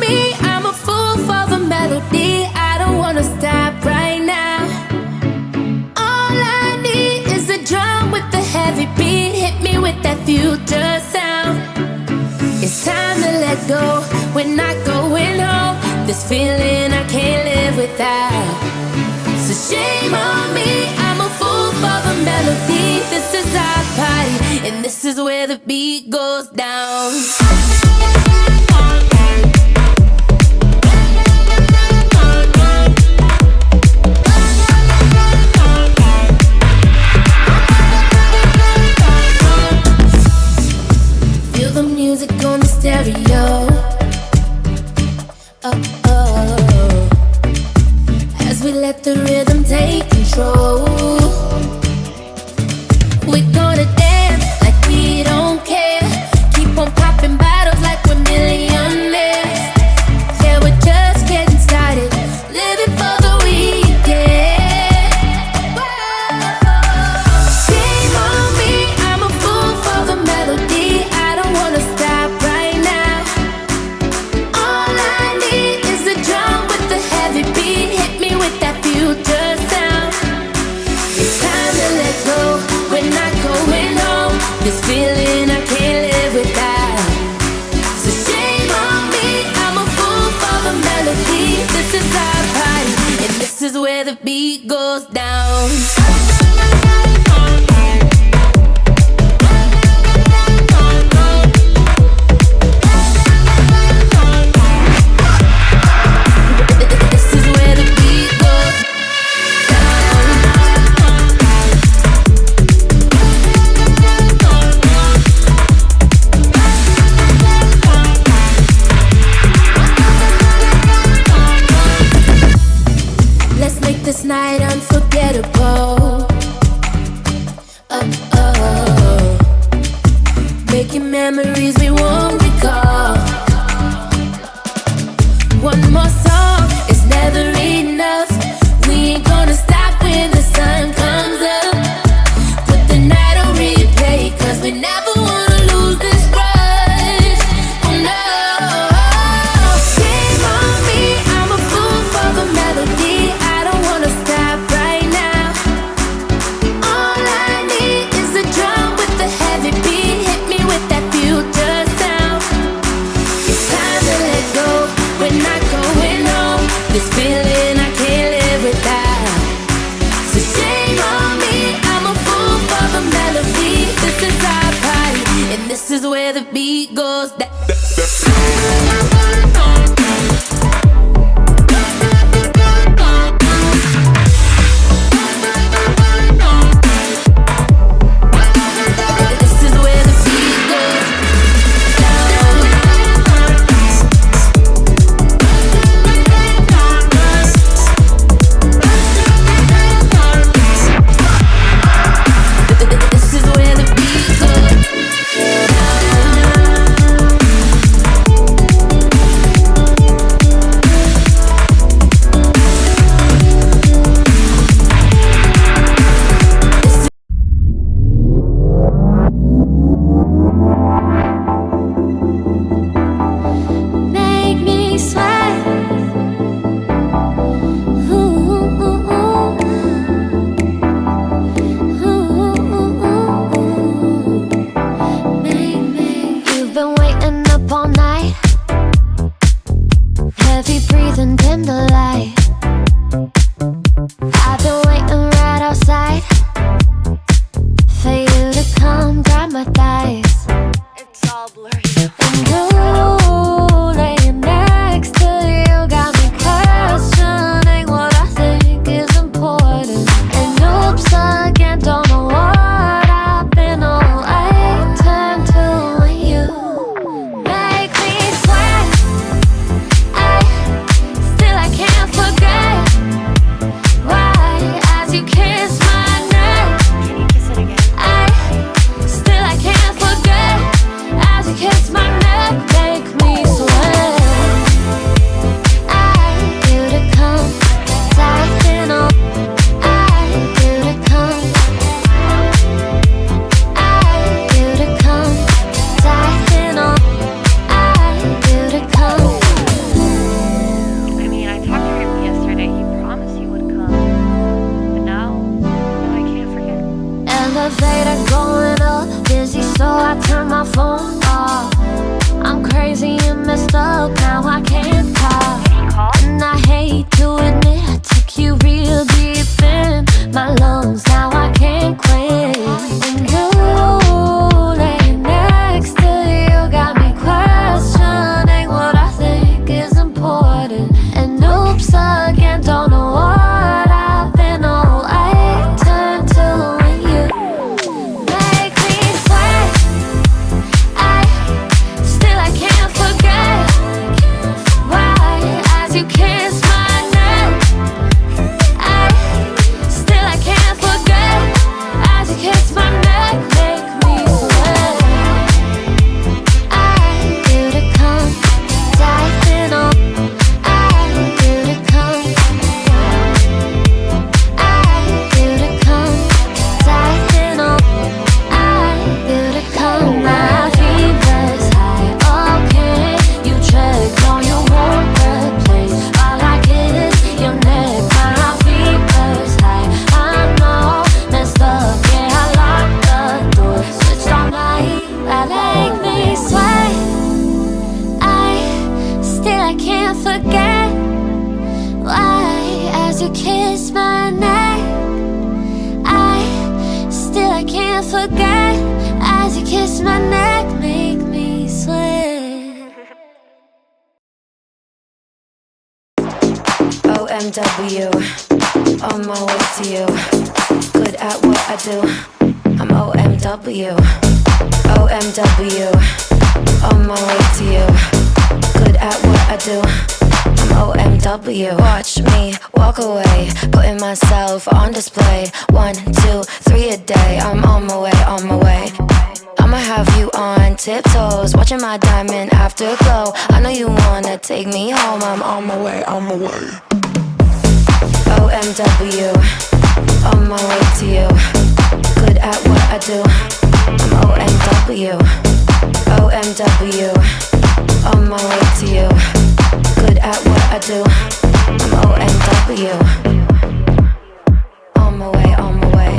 me, I'm a fool for the melody. I don't wanna stop right now. All I need is a drum with a heavy beat. Hit me with that future sound. It's time to let go. We're not going home. This feeling I can't live without. So shame on me, I'm a fool for the melody. This is our party, and this is where the beat goes down. Feel the music on the stereo. Oh, oh. As we let the rhythm take control. We're gonna dance like we don't care. Keep on popping bottles like we're millionaires. Yeah, we're just getting started, living for the weekend. Shame on me, I'm a fool for the melody. I don't wanna stop right now. All I need is a drum with a heavy beat. Hit me with that future sound. It's time to let go. We're not going home. This feeling I can't live without. So shame on me, I'm a fool for the melody. This is our party, and this is where the beat goes down. This is where the beat goes Let's make this night unforgettable. Oh, oh. Making memories we won't recall. One more song is never enough. We ain't gonna stop when the sun comes up. Put the night on replay, 'cause we never wanna lose this rush. Oh no. Shame on me, I'm a fool for the melody. I don't wanna stop right now. All I need is a drum with a heavy beat. Hit me with that future sound. It's time to let go. We're not going home. This feeling I can't live without. So shame on me, I'm a fool for the melody. This is our party, and this is where the beat goes down. This is where the beat goes down. This is where the beat goes Make me sweat. Ooh, ooh, ooh, ooh, ooh. You've been waiting up all night, heavy breathing, dim the light. I've been waiting right outside for you to come grab my thighs. It's all blurry. And you laying next to you got me questioning what I think is important. And oops again, don't know what I've been all I turn to when you make me sweat. Still I can't forget why as you kiss my neck. Can you kiss it again? Still I can't forget as you kiss my neck, baby. forget why, as you kiss my neck, I can't forget. As you kiss my neck, make me sweat. OMW, on my way to you. Good at what I do, I'm OMW. OMW, on my way to you. Good at what I do, I'm OMW. Watch me walk away, putting myself on display. 1, 2, 3 a day, I'm on my way, on my way. I'ma have you on tiptoes, watching my diamond afterglow. I know you wanna take me home, I'm on my way, on my way. OMW, on my way to you. Good at what I do, I'm OMW. OMW, on my way to you. Good at what I do, I'm OMW. On my way, on my way.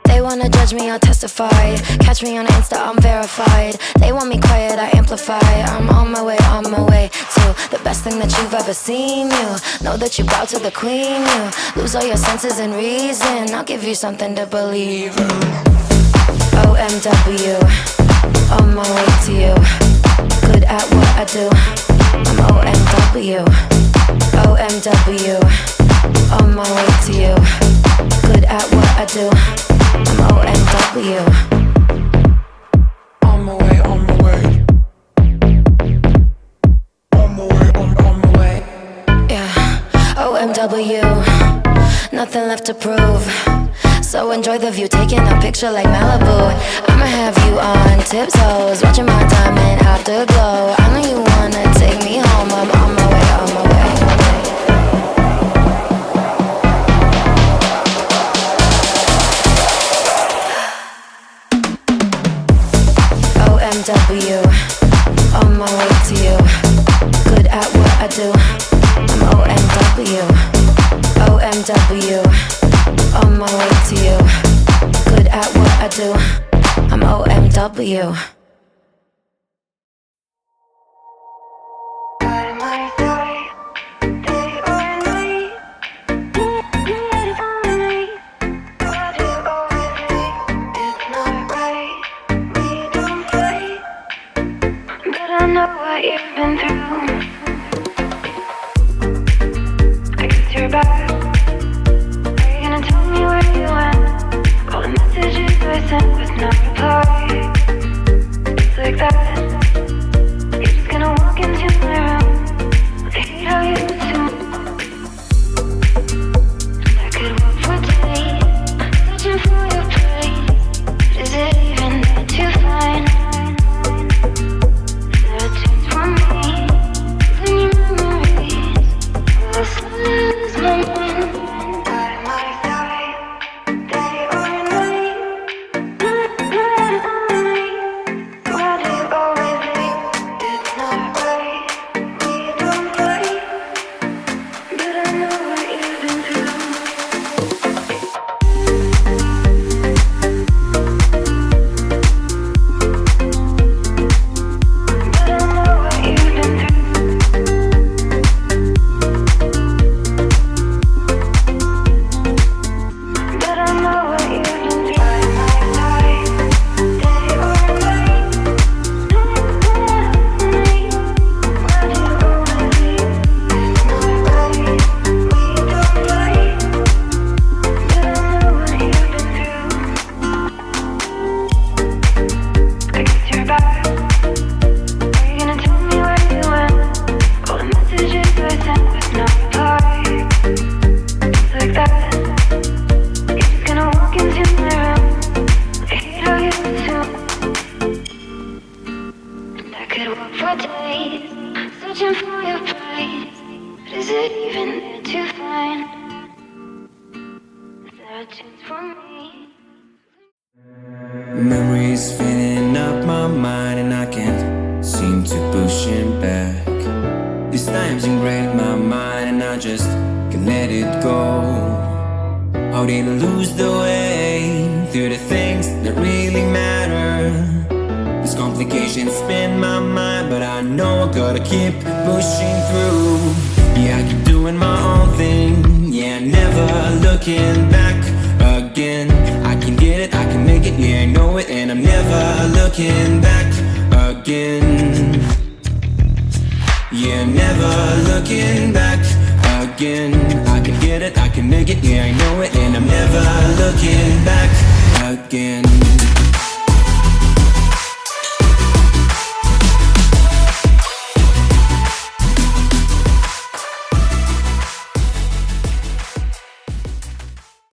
They wanna judge me, I'll testify. Catch me on Insta, I'm verified. They want me quiet, I amplify. I'm on my way to the best thing that you've ever seen. You know that you bow to the queen. You lose all your senses and reason. I'll give you something to believe in. OMW, on my way to you. Good at what I do, I'm OMW. OMW, on my way to you. Good at what I do, I'm OMW. On my way, on my way. On my way, on my way. Yeah, OMW, nothing left to prove. So enjoy the view, taking a picture like Malibu. I'ma have you on tiptoes, watching my diamond afterglow. I know you wanna take me home, I'm on my way, on my way. OMW, on my way to you. Good at what I do, I'm OMW. OMW, on my way to you. Good at what I do, I'm OMW. You've been through. I guess you're back. Are you gonna tell me where you went? All the messages I sent with no reply. It's like that. You're just gonna walk into my room. I hate how you do. I could walk for days, searching for your place. Is it even there to find? Lose my mind by my side, day or night. Why do you always leave? It's not right. We don't fight, but I know what you've been through. But I know what you've been through. Memories filling up my mind and I can't seem to push it back. These times ingrained in my mind and I just can't let it go. How did I lose the way through the things that really matter? This complication and spin my mind, but I know I gotta keep pushing through. Yeah, I keep doing my own thing, yeah, never looking back again. I can get it, I can make it, yeah, I know it, and I'm never looking back again. Yeah, never looking back again. I can get it, I can make it, yeah, I know it, and I'm never looking back again.